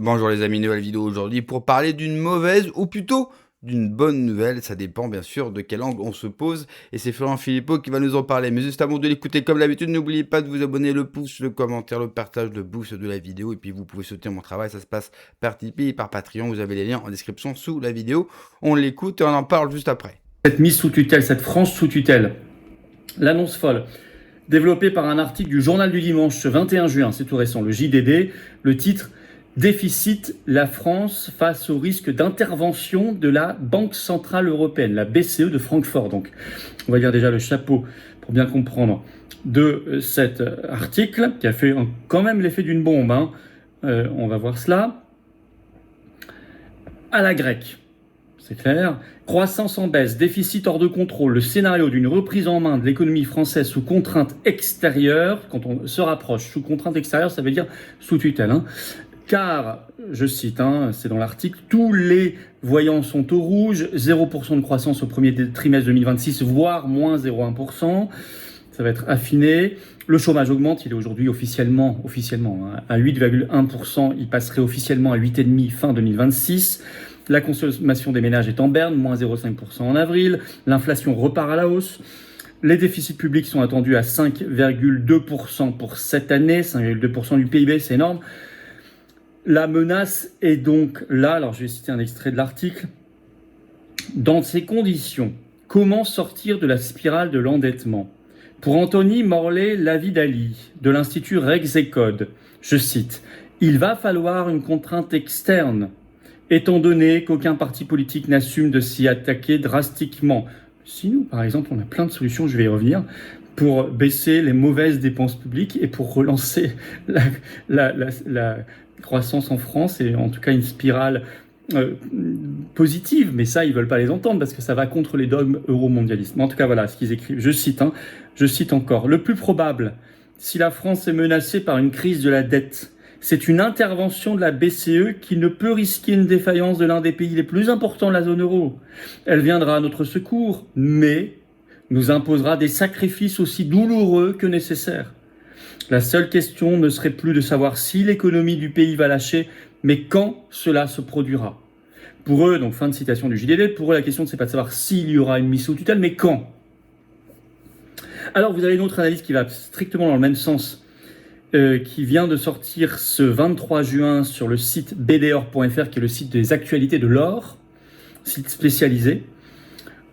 Bonjour les amis, nouvelle vidéo aujourd'hui pour parler d'une mauvaise ou plutôt d'une bonne nouvelle. Ça dépend bien sûr de quel angle on se pose et c'est Florent Philippot qui va nous en parler. Mais juste avant de l'écouter comme d'habitude, n'oubliez pas de vous abonner, le pouce, le commentaire, le partage, le boost de la vidéo et puis vous pouvez soutenir mon travail. Ça se passe par Tipeee, par Patreon. Vous avez les liens en description sous la vidéo. On l'écoute et on en parle juste après. Cette mise sous tutelle, cette France sous tutelle, l'annonce folle, développée par un article du Journal du Dimanche ce 21 juin, c'est tout récent, le JDD, le titre « Déficit, la France face au risque d'intervention de la Banque Centrale Européenne », la BCE de Francfort. Donc, on va dire déjà le chapeau pour bien comprendre de cet article qui a fait quand même l'effet d'une bombe. On va voir cela. À la grecque. C'est clair. Croissance en baisse, déficit hors de contrôle, le scénario d'une reprise en main de l'économie française sous contrainte extérieure, quand on se rapproche, sous contrainte extérieure, ça veut dire sous tutelle. Car, je cite, c'est dans l'article, tous les voyants sont au rouge, 0% de croissance au premier trimestre 2026, voire moins 0,1%. Ça va être affiné. Le chômage augmente, il est aujourd'hui officiellement à 8,1%, il passerait officiellement à 8,5% fin 2026. La consommation des ménages est en berne, moins 0,5% en avril. L'inflation repart à la hausse. Les déficits publics sont attendus à 5,2% pour cette année. 5,2% du PIB, c'est énorme. La menace est donc là. Alors, je vais citer un extrait de l'article. Dans ces conditions, comment sortir de la spirale de l'endettement ? Pour Anthony Morlet-Lavidali, de l'Institut Rexecode, je cite, « Il va falloir une contrainte externe, étant donné qu'aucun parti politique n'assume de s'y attaquer drastiquement. » Si nous, par exemple, on a plein de solutions, je vais y revenir, pour baisser les mauvaises dépenses publiques et pour relancer la croissance en France, et en tout cas une spirale positive, mais ça, ils veulent pas les entendre parce que ça va contre les dogmes euromondialistes. Mais en tout cas, voilà ce qu'ils écrivent. Je cite encore. Le plus probable, si la France est menacée par une crise de la dette, c'est une intervention de la BCE qui ne peut risquer une défaillance de l'un des pays les plus importants de la zone euro. Elle viendra à notre secours, mais nous imposera des sacrifices aussi douloureux que nécessaires. La seule question ne serait plus de savoir si l'économie du pays va lâcher, mais quand cela se produira. Pour eux, donc fin de citation du JDD, pour eux la question, c'est pas de savoir s'il y aura une mise sous tutelle, mais quand. Alors vous avez une autre analyse qui va strictement dans le même sens, qui vient de sortir ce 23 juin sur le site bdor.fr, qui est le site des actualités de l'or, site spécialisé.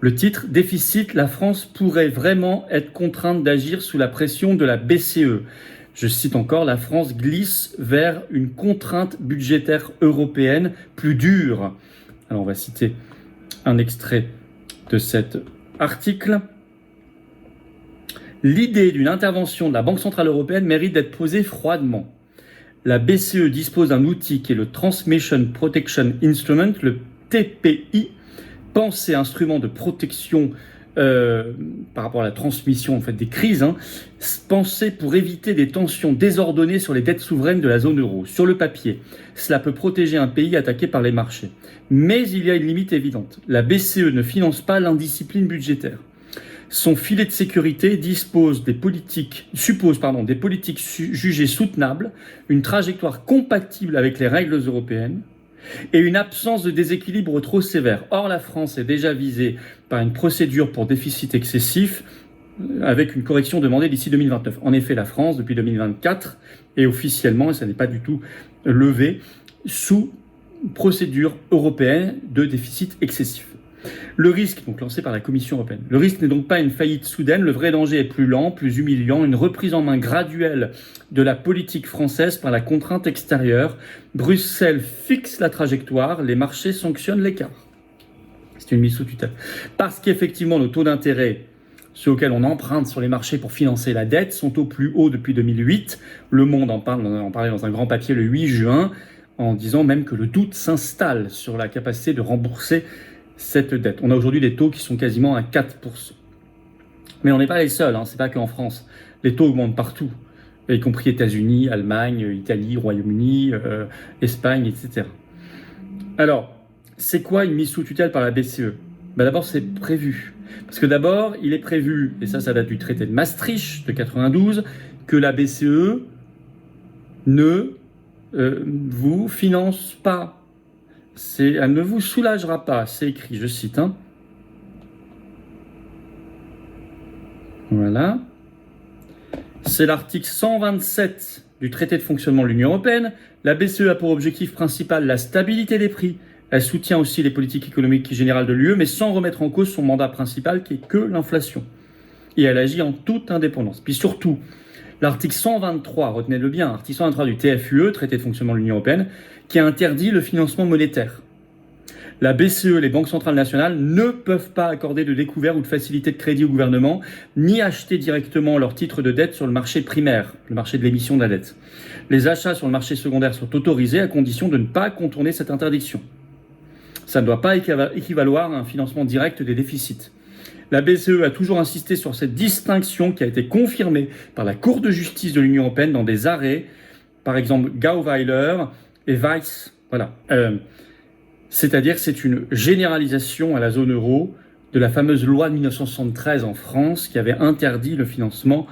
Le titre « Déficit, la France pourrait vraiment être contrainte d'agir sous la pression de la BCE ». Je cite encore, la France glisse vers une contrainte budgétaire européenne plus dure. Alors on va citer un extrait de cet article. L'idée d'une intervention de la Banque Centrale Européenne mérite d'être posée froidement. La BCE dispose d'un outil qui est le Transmission Protection Instrument, le TPI, pensé instrument de protection par rapport à la transmission en fait, des crises, pensé pour éviter des tensions désordonnées sur les dettes souveraines de la zone euro. Sur le papier, cela peut protéger un pays attaqué par les marchés. Mais il y a une limite évidente. La BCE ne finance pas l'indiscipline budgétaire. Son filet de sécurité suppose des politiques jugées soutenables, une trajectoire compatible avec les règles européennes et une absence de déséquilibre trop sévère. Or, la France est déjà visée par une procédure pour déficit excessif avec une correction demandée d'ici 2029. En effet, la France, depuis 2024, est officiellement, et ça n'est pas du tout levé, sous procédure européenne de déficit excessif. Le risque, donc lancé par la Commission européenne, le risque n'est donc pas une faillite soudaine, le vrai danger est plus lent, plus humiliant, une reprise en main graduelle de la politique française par la contrainte extérieure. Bruxelles fixe la trajectoire, les marchés sanctionnent l'écart. C'est une mise sous tutelle. Parce qu'effectivement, nos taux d'intérêt, ceux auxquels on emprunte sur les marchés pour financer la dette, sont au plus haut depuis 2008. Le Monde en parlait dans un grand papier le 8 juin, en disant même que le doute s'installe sur la capacité de rembourser cette dette. On a aujourd'hui des taux qui sont quasiment à 4%. Mais on n'est pas les seuls, c'est pas qu'en France. Les taux augmentent partout, y compris États-Unis, Allemagne, Italie, Royaume-Uni, Espagne, etc. Alors, c'est quoi une mise sous tutelle par la BCE ? D'abord, c'est prévu. Parce que d'abord, il est prévu, et ça date du traité de Maastricht de 92, que la BCE ne vous finance pas. Elle ne vous soulagera pas, c'est écrit, je cite. Voilà. C'est l'article 127 du traité de fonctionnement de l'Union européenne. La BCE a pour objectif principal la stabilité des prix. Elle soutient aussi les politiques économiques générales de l'UE, mais sans remettre en cause son mandat principal qui est que l'inflation. Et elle agit en toute indépendance. Puis surtout, l'article 123, retenez-le bien, article 123 du TFUE, traité de fonctionnement de l'Union européenne, qui interdit le financement monétaire. La BCE, les banques centrales nationales, ne peuvent pas accorder de découvert ou de facilité de crédit au gouvernement, ni acheter directement leurs titres de dette sur le marché primaire, le marché de l'émission de la dette. Les achats sur le marché secondaire sont autorisés à condition de ne pas contourner cette interdiction. Ça ne doit pas équivaloir à un financement direct des déficits. La BCE a toujours insisté sur cette distinction qui a été confirmée par la Cour de justice de l'Union européenne dans des arrêts, par exemple Gauweiler et Weiss. Voilà. C'est-à-dire que c'est une généralisation à la zone euro de la fameuse loi de 1973 en France qui avait interdit le financement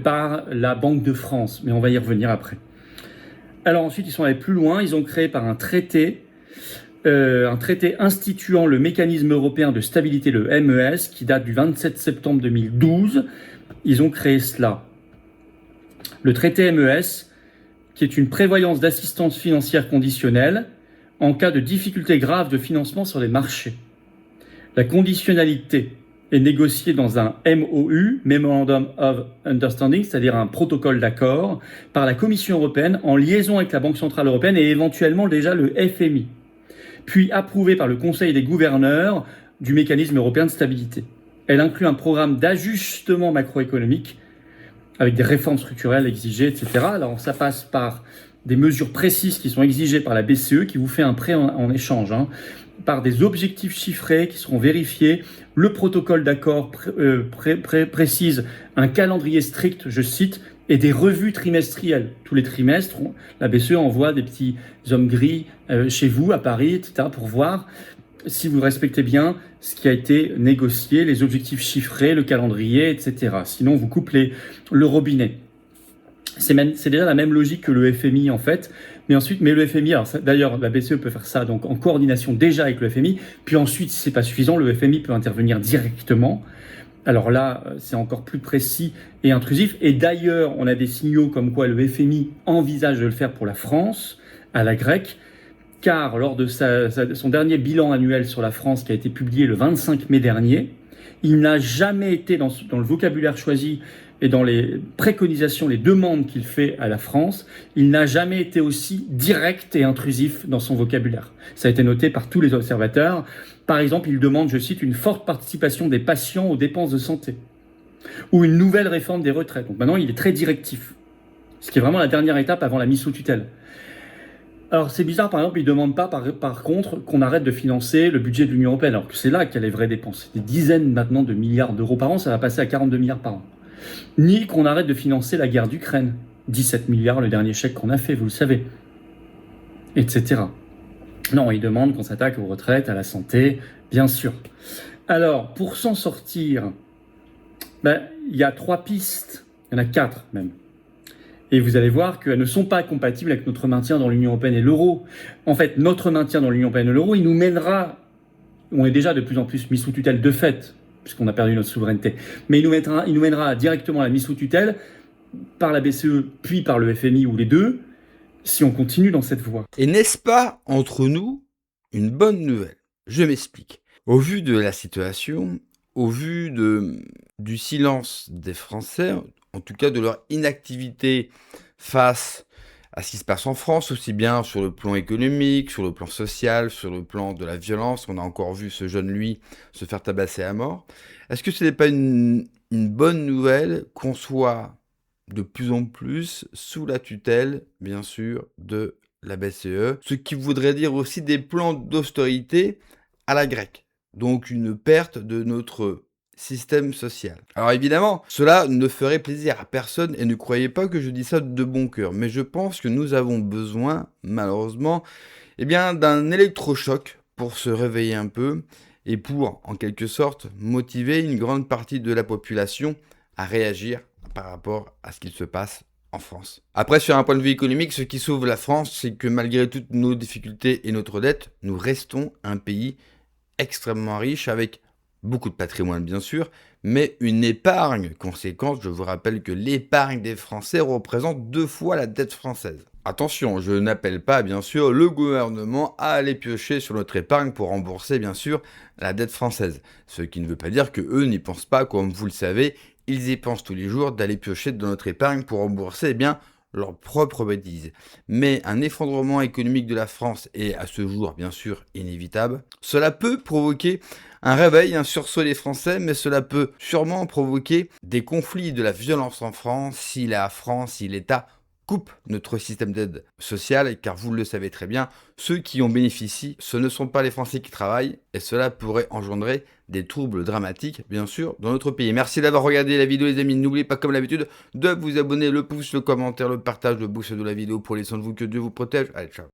par la Banque de France. Mais on va y revenir après. Alors ensuite, ils sont allés plus loin. Ils ont créé par un traité instituant le mécanisme européen de stabilité, le MES, qui date du 27 septembre 2012. Ils ont créé cela. Le traité MES, qui est une prévoyance d'assistance financière conditionnelle en cas de difficultés graves de financement sur les marchés. La conditionnalité est négociée dans un MOU, Memorandum of Understanding, c'est-à-dire un protocole d'accord, par la Commission européenne en liaison avec la Banque centrale européenne et éventuellement déjà le FMI, puis approuvé par le Conseil des gouverneurs du mécanisme européen de stabilité. Elle inclut un programme d'ajustement macroéconomique avec des réformes structurelles exigées, etc. Alors ça passe par des mesures précises qui sont exigées par la BCE, qui vous fait un prêt en échange, par des objectifs chiffrés qui seront vérifiés. Le protocole d'accord précise un calendrier strict, je cite, et des revues trimestrielles. Tous les trimestres, la BCE envoie des petits hommes gris chez vous, à Paris, etc., pour voir si vous respectez bien ce qui a été négocié, les objectifs chiffrés, le calendrier, etc. Sinon, vous coupez le robinet. C'est déjà la même logique que le FMI en fait, mais le FMI, d'ailleurs la BCE peut faire ça donc en coordination déjà avec le FMI, puis ensuite si c'est pas suffisant, le FMI peut intervenir directement. Alors là, c'est encore plus précis et intrusif, et d'ailleurs on a des signaux comme quoi le FMI envisage de le faire pour la France, à la grecque, car lors de son dernier bilan annuel sur la France qui a été publié le 25 mai dernier, il n'a jamais été dans le vocabulaire choisi et dans les préconisations, les demandes qu'il fait à la France, il n'a jamais été aussi direct et intrusif dans son vocabulaire. Ça a été noté par tous les observateurs. Par exemple, il demande, je cite, une forte participation des patients aux dépenses de santé ou une nouvelle réforme des retraites. Donc maintenant, il est très directif, ce qui est vraiment la dernière étape avant la mise sous tutelle. Alors c'est bizarre, par exemple, il ne demande pas par contre qu'on arrête de financer le budget de l'Union européenne, alors que c'est là qu'il y a les vraies dépenses. Des dizaines maintenant de milliards d'euros par an, ça va passer à 42 milliards par an. Ni qu'on arrête de financer la guerre d'Ukraine. 17 milliards le dernier chèque qu'on a fait, vous le savez. Etc. Non, il demande qu'on s'attaque aux retraites, à la santé, bien sûr. Alors, pour s'en sortir, il y a 3 pistes, il y en a 4 même. Et vous allez voir qu'elles ne sont pas compatibles avec notre maintien dans l'Union européenne et l'euro. En fait, notre maintien dans l'Union européenne et l'euro, il nous mènera, on est déjà de plus en plus mis sous tutelle de fait, puisqu'on a perdu notre souveraineté, mais il nous mènera directement à la mise sous tutelle par la BCE, puis par le FMI, ou les deux, si on continue dans cette voie. Et n'est-ce pas, entre nous, une bonne nouvelle? Je m'explique. Au vu de la situation, au vu du silence des Français, en tout cas de leur inactivité face à ce qui se passe en France, aussi bien sur le plan économique, sur le plan social, sur le plan de la violence. On a encore vu ce jeune, lui, se faire tabasser à mort. Est-ce que ce n'est pas une bonne nouvelle qu'on soit de plus en plus sous la tutelle, bien sûr, de la BCE, ce qui voudrait dire aussi des plans d'austérité à la grecque, donc une perte de notre système social. Alors évidemment, cela ne ferait plaisir à personne et ne croyez pas que je dis ça de bon cœur, mais je pense que nous avons besoin, malheureusement, d'un électrochoc pour se réveiller un peu et pour, en quelque sorte, motiver une grande partie de la population à réagir par rapport à ce qu'il se passe en France. Après, sur un point de vue économique, ce qui sauve la France, c'est que malgré toutes nos difficultés et notre dette, nous restons un pays extrêmement riche avec beaucoup de patrimoine bien sûr, mais une épargne conséquente. Je vous rappelle que l'épargne des Français représente 2 fois la dette française. Attention, je n'appelle pas bien sûr le gouvernement à aller piocher sur notre épargne pour rembourser bien sûr la dette française. Ce qui ne veut pas dire que eux n'y pensent pas, comme vous le savez, ils y pensent tous les jours d'aller piocher dans notre épargne pour rembourser leurs propres bêtises. Mais un effondrement économique de la France est à ce jour bien sûr inévitable. Cela peut provoquer un réveil, un sursaut des Français, mais cela peut sûrement provoquer des conflits, de la violence en France, si la France, si l'État coupe notre système d'aide sociale, car vous le savez très bien, ceux qui en bénéficient, ce ne sont pas les Français qui travaillent, et cela pourrait engendrer des troubles dramatiques, bien sûr, dans notre pays. Merci d'avoir regardé la vidéo, les amis. N'oubliez pas, comme d'habitude, de vous abonner, le pouce, le commentaire, le partage, le boost de la vidéo. Prenez soin de vous, que Dieu vous protège. Allez, ciao.